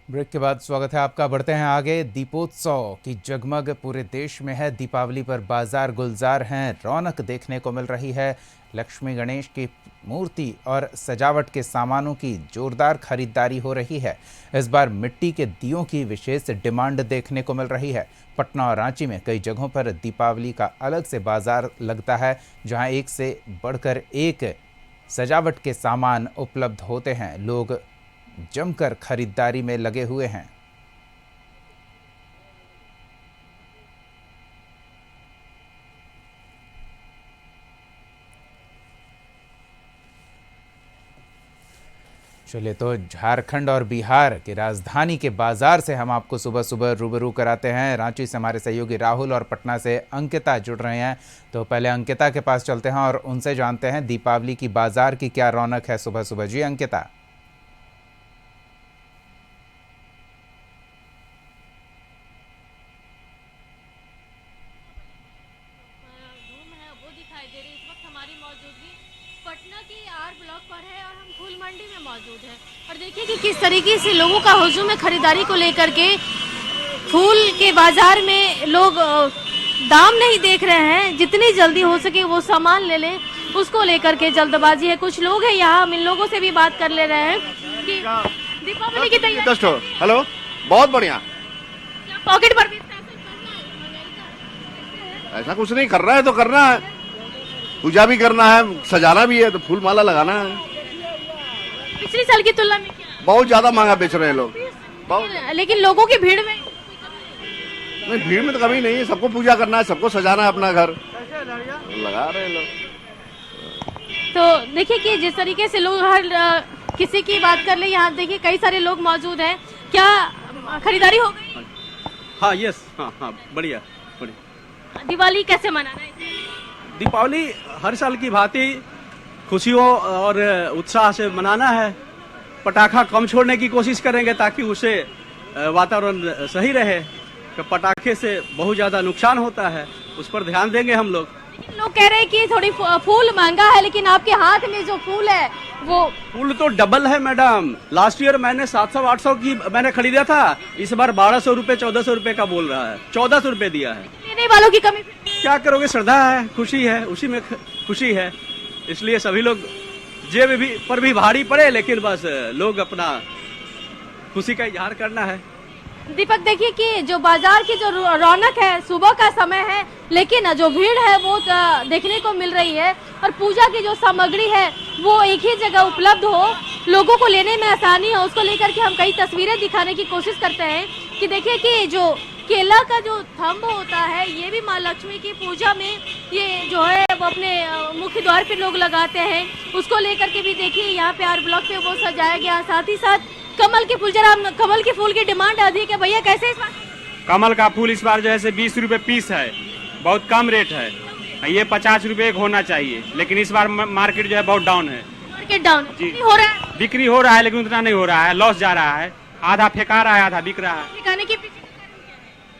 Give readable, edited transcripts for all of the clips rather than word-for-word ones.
Break के बाद स्वागत है आपका। बढ़ते हैं आगे। दीपोत्सव की जगमग पूरे देश में है। दीपावली पर बाजार गुलजार हैं, रौनक देखने को मिल रही है। लक्ष्मी गणेश की मूर्ति और सजावट के सामानों की जोरदार खरीदारी हो रही है। इस बार मिट्टी के दियों की विशेष डिमांड देखने को मिल रही है। पटना और रांची में कई जगहों पर दीपावली का अलग से बाजार लगता है, जहां एक से बढ़कर एक सजावट के सामान उपलब्ध होते हैं। लोग जमकर खरीदारी में लगे हुए हैं। चलिए, तो झारखंड और बिहार की राजधानी के बाजार से हम आपको सुबह सुबह रूबरू कराते हैं। रांची से हमारे सहयोगी राहुल और पटना से अंकिता जुड़ रहे हैं। तो पहले अंकिता के पास चलते हैं और उनसे जानते हैं दीपावली की बाजार की क्या रौनक है सुबह सुबह। जी अंकिता। धूम है वो दिखाई दे रही है। इस वक्त हमारी मौजूदगी पटना के आर ब्लॉक पर है और हम फूल मंडी में मौजूद हैं और देखिए कि किस तरीके से लोगों का हुजूम है खरीदारी को लेकर के। फूल के बाजार में लोग दाम नहीं देख रहे हैं, जितनी जल्दी हो सके वो सामान ले लें, उसको लेकर के जल्दबाजी है। कुछ लोग हैं यहाँ, हम इन लोगों से भी बात कर ले रहे हैं कि दीपावली की तैयारी। हेलो, बहुत बढ़िया। पॉकेट पर भी ऐसा कुछ नहीं कर रहा है तो करना है, पूजा भी करना है, सजाना भी है, तो फूल माला लगाना है। पिछले साल की तुलना में क्या बहुत ज्यादा महंगा बेच रहे हैं लोग, बहुत। लेकिन लोगों की भीड़ में नहीं, भीड़ में तो कमी नहीं है, सबको पूजा करना है, सबको सजाना है अपना घर, लगा रहे हैं लोग। तो देखिए कि जिस तरीके से लोग हर किसी की बात कर ले, यहाँ देखिए कई सारे लोग मौजूद हैं। क्या खरीदारी हो गई? हाँ, यस, हाँ हाँ, बढ़िया बढ़िया। दिवाली कैसे मनाना है? दीपावली हर साल की भांति खुशियों और उत्साह से मनाना है। पटाखा कम छोड़ने की कोशिश करेंगे ताकि उसे वातावरण सही रहे। तो पटाखे से बहुत ज़्यादा नुकसान होता है, उस पर ध्यान देंगे हम लोग। लेकिन लोग कह रहे हैं कि थोड़ी फूल महंगा है, लेकिन आपके हाथ में जो फूल है वो फूल तो डबल है मैडम। लास्ट ईयर मैंने 700-800 की मैंने खरीदा था, इस बार 1200 रुपये 1400 रुपये का बोल रहा है। 1400 रुपये दिया है। लेने वालों की कमी क्या करोगे, श्रद्धा है, खुशी है, उसी में खुशी है, इसलिए सभी लोग जेब भी पर भी भारी पड़े, लेकिन बस लोग अपना खुशी का इजहार करना है। दीपक, देखिए कि जो बाजार की जो रौनक है, सुबह का समय है, लेकिन जो भीड़ है वो देखने को मिल रही है और पूजा की जो सामग्री है वो एक ही जगह उपलब्ध हो, लोगों को लेने में आसानी हो, उसको लेकर के हम कई तस्वीरें दिखाने की कोशिश करते हैं कि देखिए कि जो केला का जो थंब होता है, ये भी माँ लक्ष्मी की पूजा में ये जो है वो अपने मुख्य द्वार पे लोग लगाते हैं, उसको लेकर के भी देखिए यहाँ पे आर ब्लॉक पे वो सजाया गया। साथ ही साथ कमल के फूल, जरा कमल के फूल की डिमांड अधिक है भैया, कैसे इस बार? कमल का फूल इस बार जो है 20 रुपए पीस है, बहुत कम रेट है। ये 50 रुपए एक होना चाहिए, लेकिन इस बार मार्केट जो है बहुत डाउन है। मार्केट डाउन जी हो रहा है, बिक्री हो रहा है लेकिन उतना नहीं हो रहा है, लॉस जा रहा है। आधा फेंका रहा है, आधा बिक रहा है। दिखाने की पीछे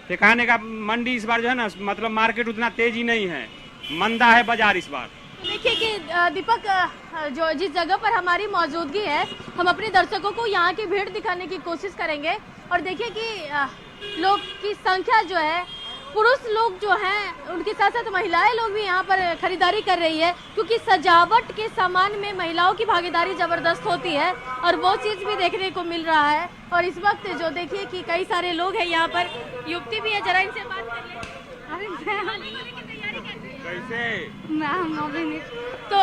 फेंकाने का मंडी इस बार जो है ना, मतलब मार्केट उतना तेजी नहीं है, मंदा है बाजार इस बार। देखिए कि दीपक, जो जिस जगह पर हमारी मौजूदगी है, हम अपने दर्शकों को यहाँ की भीड़ दिखाने की कोशिश करेंगे और देखिए कि लोग की संख्या जो है, पुरुष लोग जो हैं उनके साथ साथ महिलाएं लोग भी यहाँ पर खरीदारी कर रही है, क्योंकि सजावट के सामान में महिलाओं की भागीदारी जबरदस्त होती है और वो चीज़ भी देखने को मिल रहा है। और इस वक्त जो देखिए कि कई सारे लोग हैं यहाँ पर, युवती भी है, जरा इनसे बात कर ले। तो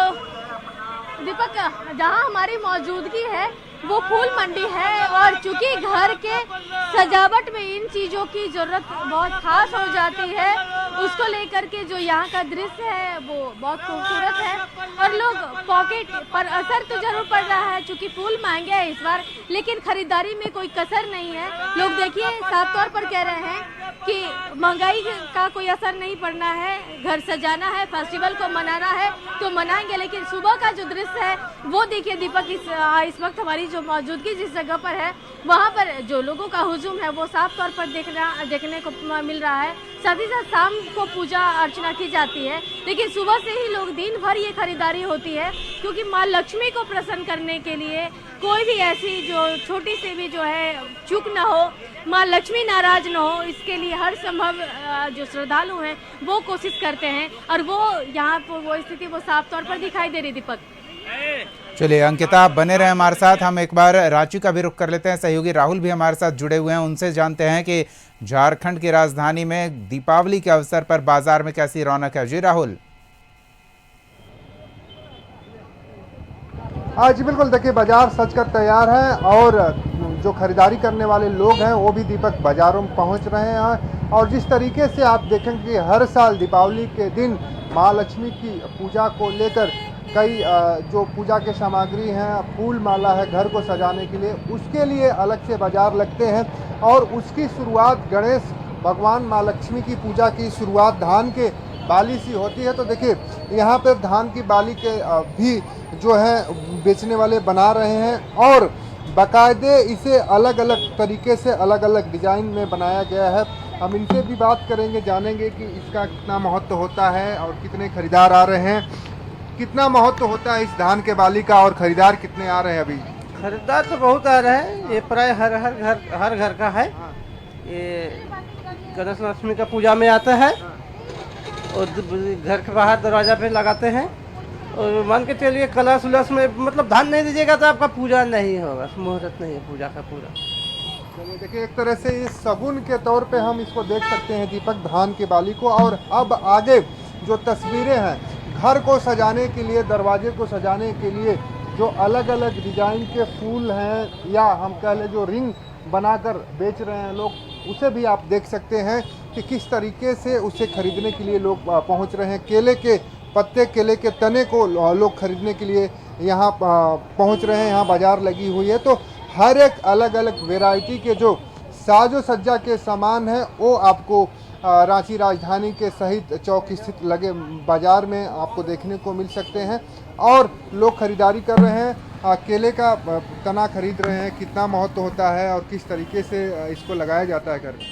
दीपक, जहाँ हमारी मौजूदगी है वो फूल मंडी है और चूंकि घर के सजावट में इन चीज़ों की जरूरत बहुत खास हो जाती है, उसको लेकर के जो यहाँ का दृश्य है वो बहुत खूबसूरत है और लोग पॉकेट पर असर तो जरूर पड़ रहा है, चूंकि फूल महंगे हैं इस बार, लेकिन खरीदारी में कोई कसर नहीं है। लोग देखिए साफ तौर पर कह रहे हैं कि महंगाई का कोई असर नहीं पड़ना है, घर सजाना है, फेस्टिवल को मनाना है तो मनाएंगे। लेकिन सुबह का जो दृश्य है वो देखिए दीपक, इस वक्त हमारी जो मौजूदगी जिस जगह पर है वहाँ पर जो लोगों का हुजूम है वो साफ तौर पर देखने को मिल रहा है। साथ ही साथ शाम को पूजा अर्चना की जाती है। लेकिन सुबह से ही लोग दिन भर ये खरीदारी होती है, क्योंकि माँ लक्ष्मी को प्रसन्न करने के लिए कोई भी ऐसी जो छोटी सी भी जो है चूक ना हो, माँ लक्ष्मी नाराज ना हो, इसके लिए हर संभव जो श्रद्धालु हैं वो कोशिश करते हैं। और वो यहाँ पर वो स्थिति वो साफ तौर पर दिखाई दे रही। दीपक, चलिए अंकिता, आप बने रहे हमारे साथ। हम एक बार रांची का भी रुख कर लेते हैं। सहयोगी राहुल भी हमारे साथ जुड़े हुए हैं, उनसे जानते हैं कि झारखंड की राजधानी में दीपावली के अवसर पर बाजार में कैसी रौनक है। जी राहुल। जी बिल्कुल, देखिए बाजार सज कर तैयार है और जो खरीदारी करने वाले लोग हैं वो भी दीपक बाजारों में पहुंच रहे हैं। और जिस तरीके से आप देखेंगे कि हर साल दीपावली के दिन माँ लक्ष्मी की पूजा को लेकर कई जो पूजा के सामग्री हैं, फूल माला है घर को सजाने के लिए, उसके लिए अलग से बाजार लगते हैं। और उसकी शुरुआत गणेश भगवान माँ लक्ष्मी की पूजा की शुरुआत धान के बाली से होती है। तो देखिए यहाँ पर धान की बाली के भी जो है बेचने वाले बना रहे हैं और बाकायदे इसे अलग अलग तरीके से अलग अलग डिजाइन में बनाया गया है। हम इनसे भी बात करेंगे, जानेंगे कि इसका कितना महत्व होता है और कितने खरीदार आ रहे हैं। कितना महत्व होता है इस धान के बाली का और खरीदार कितने आ रहे हैं? अभी खरीदार तो बहुत आ रहे हैं, ये प्राय हर घर का है। ये गणेश लक्ष्मी का पूजा में आता है और घर के बाहर दरवाजा पे लगाते हैं। और मान के चलिए कलश उलस में मतलब धान नहीं दीजिएगा तो आपका पूजा नहीं होगा, मुहूर्त नहीं है पूजा का पूरा। चलिए देखिए, एक तरह से इस शगुन के तौर पे हम इसको देख सकते हैं दीपक, धान की बाली को। और अब आगे जो तस्वीरें हैं घर को सजाने के लिए, दरवाजे को सजाने के लिए जो अलग अलग डिजाइन के फूल हैं या हम कह लें जो रिंग बनाकर बेच रहे हैं लोग, उसे भी आप देख सकते हैं कि किस तरीके से उसे खरीदने के लिए लोग पहुंच रहे हैं। केले के पत्ते, केले के तने को लोग खरीदने के लिए यहाँ पहुँच रहे हैं। यहाँ बाजार लगी हुई है, तो हर एक अलग अलग वेराइटी के जो साजो सज्जा के सामान हैं वो आपको रांची राजधानी के शहीद चौक स्थित लगे बाजार में आपको देखने को मिल सकते हैं। और लोग खरीदारी कर रहे हैं, केले का तना खरीद रहे हैं। कितना महत्व होता है और किस तरीके से इसको लगाया जाता है घर में?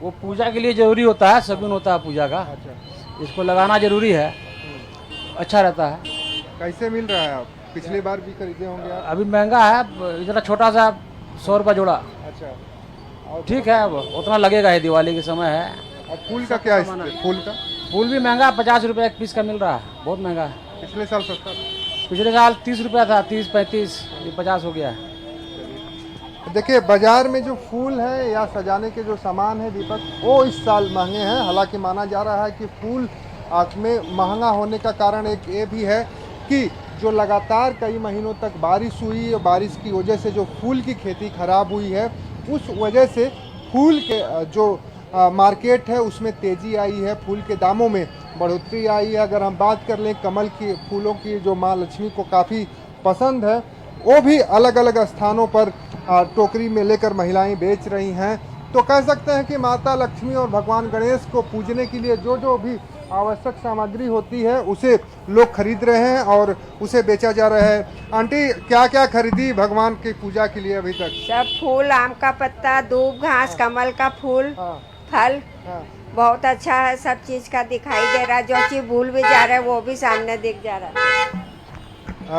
वो पूजा के लिए जरूरी होता है, शगुन होता है पूजा का। अच्छा, इसको लगाना जरूरी है, अच्छा रहता है। कैसे मिल रहा है? आप पिछली बार भी खरीदे होंगे आप? अभी महंगा है, इतना छोटा सा 100 रुपये जोड़ा। अच्छा, और ठीक है, अब उतना लगेगा ही, दिवाली के समय है। और फूल का क्या है? फूल भी महंगा, 50 रुपये एक पीस का मिल रहा है, बहुत महंगा है। पिछले साल सस्ता था? पिछले साल 30 रुपया था, 30-35, ये 50 हो गया है। देखिए बाजार में जो फूल है या सजाने के जो सामान है दीपक, वो इस साल महंगे हैं। हालांकि माना जा रहा है कि फूल में महंगा होने का कारण एक ये भी है कि जो लगातार कई महीनों तक बारिश हुई और बारिश की वजह से जो फूल की खेती खराब हुई है, उस वजह से फूल के जो मार्केट है उसमें तेज़ी आई है, फूल के दामों में बढ़ोतरी आई है। अगर हम बात कर लें कमल की फूलों की जो माँ लक्ष्मी को काफ़ी पसंद है, वो भी अलग अलग स्थानों पर टोकरी में लेकर महिलाएं बेच रही हैं। तो कह सकते हैं कि माता लक्ष्मी और भगवान गणेश को पूजने के लिए जो जो भी आवश्यक सामग्री होती है उसे लोग खरीद रहे हैं और उसे बेचा जा रहा है। आंटी, क्या क्या खरीदी भगवान की पूजा के लिए अभी तक? सब फूल, आम का पत्ता, दूब घास, कमल का फूल, फल, बहुत अच्छा है। सब चीज का दिखाई दे रहा है, जो चीज भूल भी जा रहा है वो भी सामने दिख जा रहा है।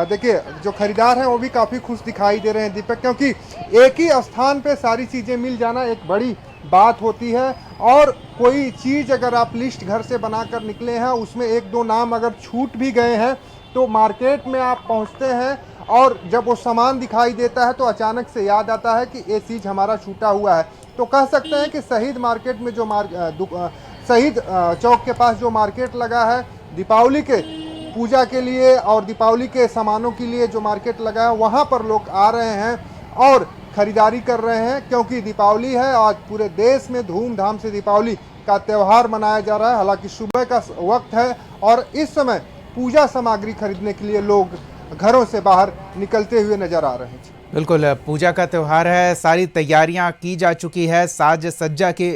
देखिए जो खरीदार हैं वो भी काफ़ी खुश दिखाई दे रहे हैं दीपक, क्योंकि एक ही स्थान पे सारी चीज़ें मिल जाना एक बड़ी बात होती है। और कोई चीज़ अगर आप लिस्ट घर से बनाकर निकले हैं, उसमें एक दो नाम अगर छूट भी गए हैं, तो मार्केट में आप पहुंचते हैं और जब वो सामान दिखाई देता है तो अचानक से याद आता है कि ये चीज़ हमारा छूटा हुआ है। तो कह सकते हैं कि शहीद मार्केट में जो शहीद चौक के पास जो मार्केट लगा है दीपावली के पूजा के लिए और दीपावली के सामानों के लिए जो मार्केट लगा है, वहाँ पर लोग आ रहे हैं और खरीदारी कर रहे हैं, क्योंकि दीपावली है। आज पूरे देश में धूमधाम से दीपावली का त्यौहार मनाया जा रहा है। हालांकि सुबह का वक्त है और इस समय पूजा सामग्री खरीदने के लिए लोग घरों से बाहर निकलते हुए नजर आ रहे हैं। बिल्कुल, पूजा का त्यौहार है, सारी तैयारियां की जा चुकी है, साज सज्जा की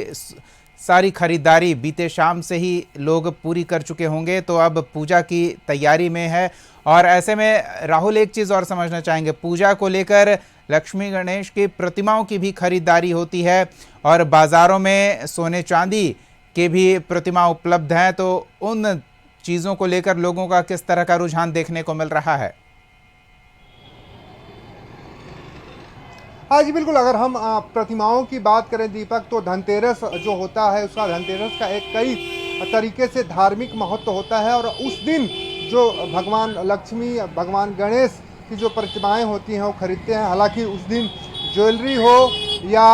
सारी खरीदारी बीते शाम से ही लोग पूरी कर चुके होंगे, तो अब पूजा की तैयारी में है। और ऐसे में राहुल एक चीज़ और समझना चाहेंगे, पूजा को लेकर लक्ष्मी गणेश की प्रतिमाओं की भी खरीदारी होती है और बाज़ारों में सोने चांदी के भी प्रतिमा उपलब्ध हैं, तो उन चीज़ों को लेकर लोगों का किस तरह का रुझान देखने को मिल रहा है? हाँ जी बिल्कुल, अगर हम प्रतिमाओं की बात करें दीपक, तो धनतेरस जो होता है उसका, धनतेरस का एक कई तरीके से धार्मिक महत्व होता है। और उस दिन जो भगवान लक्ष्मी, भगवान गणेश की जो प्रतिमाएं होती हैं वो खरीदते हैं। हालांकि उस दिन ज्वेलरी हो या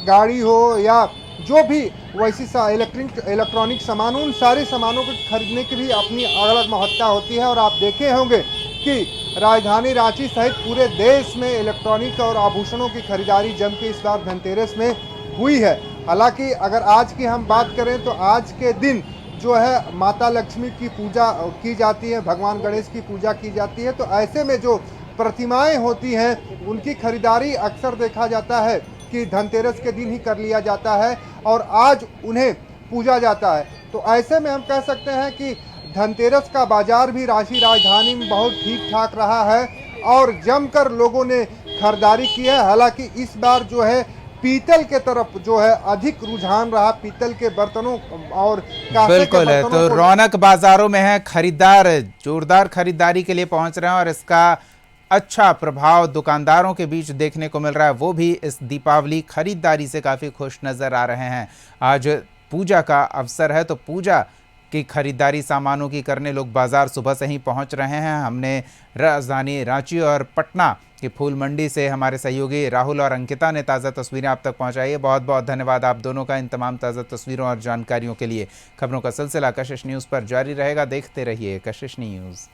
गाड़ी हो या जो भी वैसी इलेक्ट्रॉनिक सामान, उन सारे सामानों को खरीदने की भी अपनी अलग महत्ता होती है। और आप देखे होंगे कि राजधानी रांची सहित पूरे देश में इलेक्ट्रॉनिक और आभूषणों की खरीदारी जम के इस बार धनतेरस में हुई है। हालांकि अगर आज की हम बात करें तो आज के दिन जो है माता लक्ष्मी की पूजा की जाती है, भगवान गणेश की पूजा की जाती है। तो ऐसे में जो प्रतिमाएं होती हैं उनकी खरीदारी अक्सर देखा जाता है कि धनतेरस के दिन ही कर लिया जाता है और आज उन्हें पूजा जाता है। तो ऐसे में हम कह सकते हैं कि धनतेरस का बाजार भी रांची राजधानी में बहुत ठीक ठाक रहा है और जमकर लोगों ने खरीदारी की है। हालांकि इस बार जो है पीतल के तरफ जो है अधिक रुझान रहा, पीतल के बर्तनों और कांसे बिल्कुल के है। बर्तनों तो रौनक बाजारों में है, खरीदार जोरदार खरीदारी के लिए पहुंच रहे हैं और इसका अच्छा प्रभाव दुकानदारों के बीच देखने को मिल रहा है। वो भी इस दीपावली खरीदारी से काफ़ी खुश नज़र आ रहे हैं। आज पूजा का अवसर है तो पूजा की खरीदारी सामानों की करने लोग बाज़ार सुबह से ही पहुंच रहे हैं। हमने राजधानी रांची और पटना की फूल मंडी से हमारे सहयोगी राहुल और अंकिता ने ताज़ा तस्वीरें आप तक पहुंचाई है। बहुत बहुत धन्यवाद आप दोनों का इन तमाम ताज़ा तस्वीरों और जानकारियों के लिए। खबरों का सिलसिला कशिश न्यूज़ पर जारी रहेगा, देखते रहिए कशिश न्यूज़।